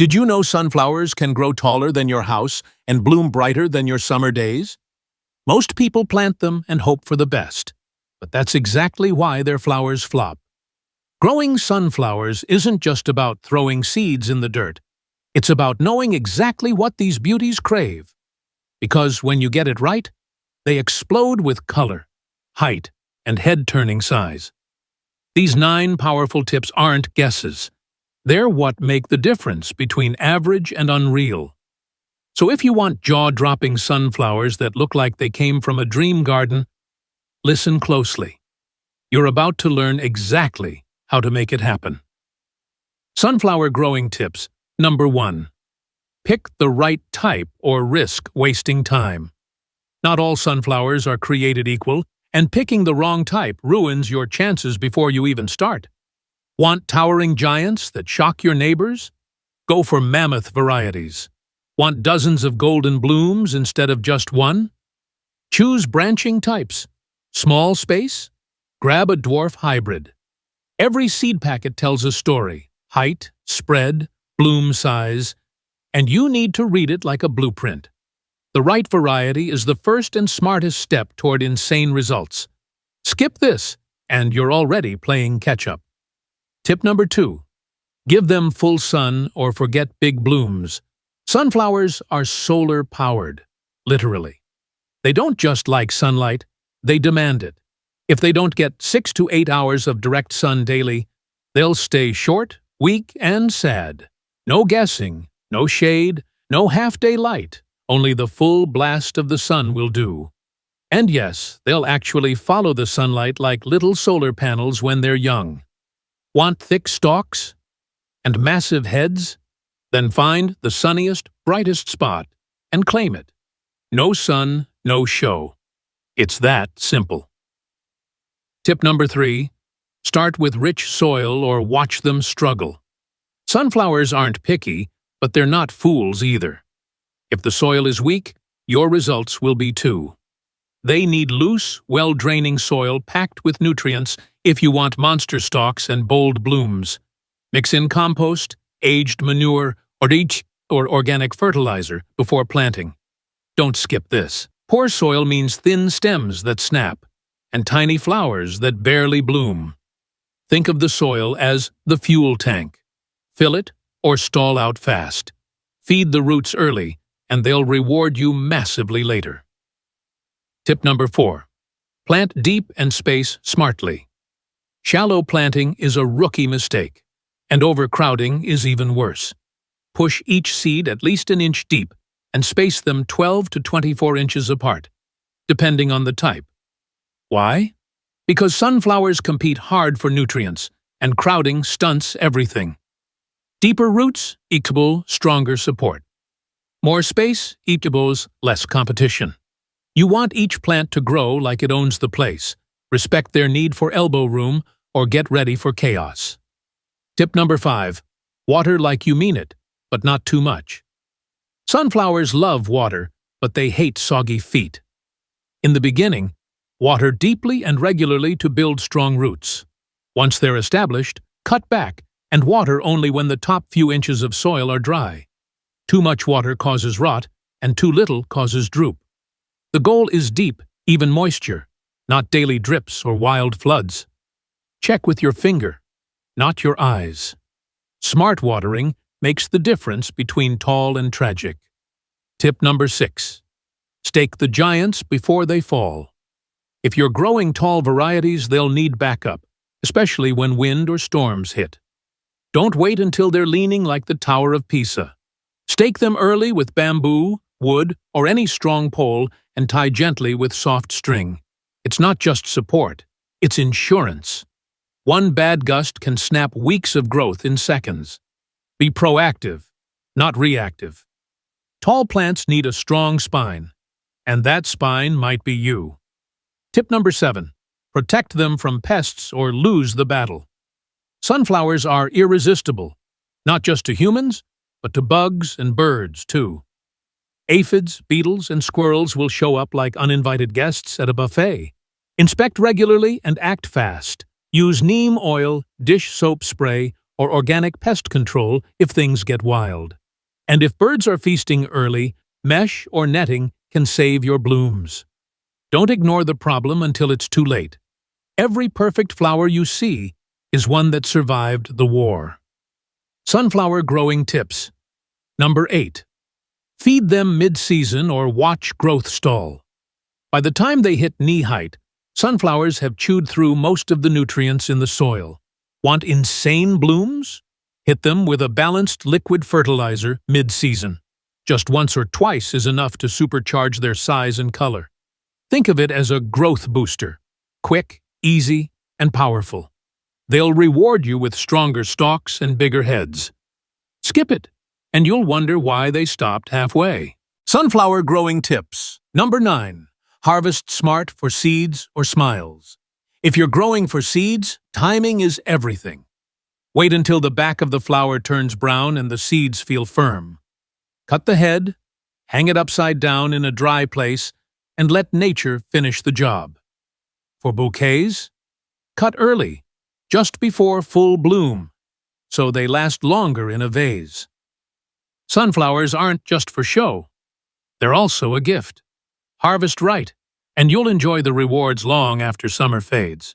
Did you know sunflowers can grow taller than your house and bloom brighter than your summer days? Most people plant them and hope for the best, but that's exactly why their flowers flop. Growing sunflowers isn't just about throwing seeds in the dirt. It's about knowing exactly what these beauties crave. Because when you get it right, they explode with color, height, and head-turning size. These 9 powerful tips aren't guesses. They're what make the difference between average and unreal. So if you want jaw-dropping sunflowers that look like they came from a dream garden, listen closely. You're about to learn exactly how to make it happen. Sunflower growing tips. Number 1. Pick the right type or risk wasting time. Not all sunflowers are created equal, and picking the wrong type ruins your chances before you even start. Want towering giants that shock your neighbors? Go for mammoth varieties. Want dozens of golden blooms instead of just one? Choose branching types. Small space? Grab a dwarf hybrid. Every seed packet tells a story: height, spread, bloom size, and you need to read it like a blueprint. The right variety is the first and smartest step toward insane results. Skip this, and you're already playing catch-up. Tip number 2. Give them full sun or forget big blooms. Sunflowers are solar-powered, literally. They don't just like sunlight, they demand it. If they don't get 6 to 8 hours of direct sun daily, they'll stay short, weak, and sad. No guessing, no shade, no half-day light. Only the full blast of the sun will do. And yes, they'll actually follow the sunlight like little solar panels when they're young. Want thick stalks and massive heads? Then find the sunniest, brightest spot and claim it. No sun, no show. It's that simple. Tip number 3. Start with rich soil or watch them struggle. Sunflowers aren't picky, but they're not fools either. If the soil is weak, your results will be too. They need loose, well-draining soil packed with nutrients if you want monster stalks and bold blooms. Mix in compost, aged manure, or organic fertilizer before planting. Don't skip this. Poor soil means thin stems that snap and tiny flowers that barely bloom. Think of the soil as the fuel tank. Fill it or stall out fast. Feed the roots early, and they'll reward you massively later. Tip number 4. Plant deep and space smartly. Shallow planting is a rookie mistake, and overcrowding is even worse. Push each seed at least an inch deep and space them 12 to 24 inches apart, depending on the type. Why? Because sunflowers compete hard for nutrients, and crowding stunts everything. Deeper roots equal stronger support. More space equals less competition. You want each plant to grow like it owns the place, respect their need for elbow room, or get ready for chaos. Tip number 5. Water like you mean it, but not too much. Sunflowers love water, but they hate soggy feet. In the beginning, water deeply and regularly to build strong roots. Once they're established, cut back and water only when the top few inches of soil are dry. Too much water causes rot, and too little causes droop. The goal is deep, even moisture, not daily drips or wild floods. Check with your finger, not your eyes. Smart watering makes the difference between tall and tragic. Tip number 6. Stake the giants before they fall. If you're growing tall varieties, they'll need backup, especially when wind or storms hit. Don't wait until they're leaning like the Tower of Pisa. Stake them early with bamboo, wood, or any strong pole and tie gently with soft string. It's not just support, it's insurance. One bad gust can snap weeks of growth in seconds. Be proactive, not reactive. Tall plants need a strong spine, and that spine might be you. Tip number 7. Protect them from pests or lose the battle. Sunflowers are irresistible, not just to humans, but to bugs and birds, too. Aphids, beetles, and squirrels will show up like uninvited guests at a buffet. Inspect regularly and act fast. Use neem oil, dish soap spray, or organic pest control if things get wild. And if birds are feasting early, mesh or netting can save your blooms. Don't ignore the problem until it's too late. Every perfect flower you see is one that survived the war. Sunflower growing tips. Number 8. Feed them mid-season or watch growth stall. By the time they hit knee height, sunflowers have chewed through most of the nutrients in the soil. Want insane blooms? Hit them with a balanced liquid fertilizer mid-season. Just once or twice is enough to supercharge their size and color. Think of it as a growth booster. Quick, easy, and powerful. They'll reward you with stronger stalks and bigger heads. Skip it, and you'll wonder why they stopped halfway. Sunflower growing tips. Number 9. Harvest smart for seeds or smiles. If you're growing for seeds, timing is everything. Wait until the back of the flower turns brown and the seeds feel firm. Cut the head, hang it upside down in a dry place, and let nature finish the job. For bouquets, cut early, just before full bloom, so they last longer in a vase. Sunflowers aren't just for show. They're also a gift. Harvest right, and you'll enjoy the rewards long after summer fades.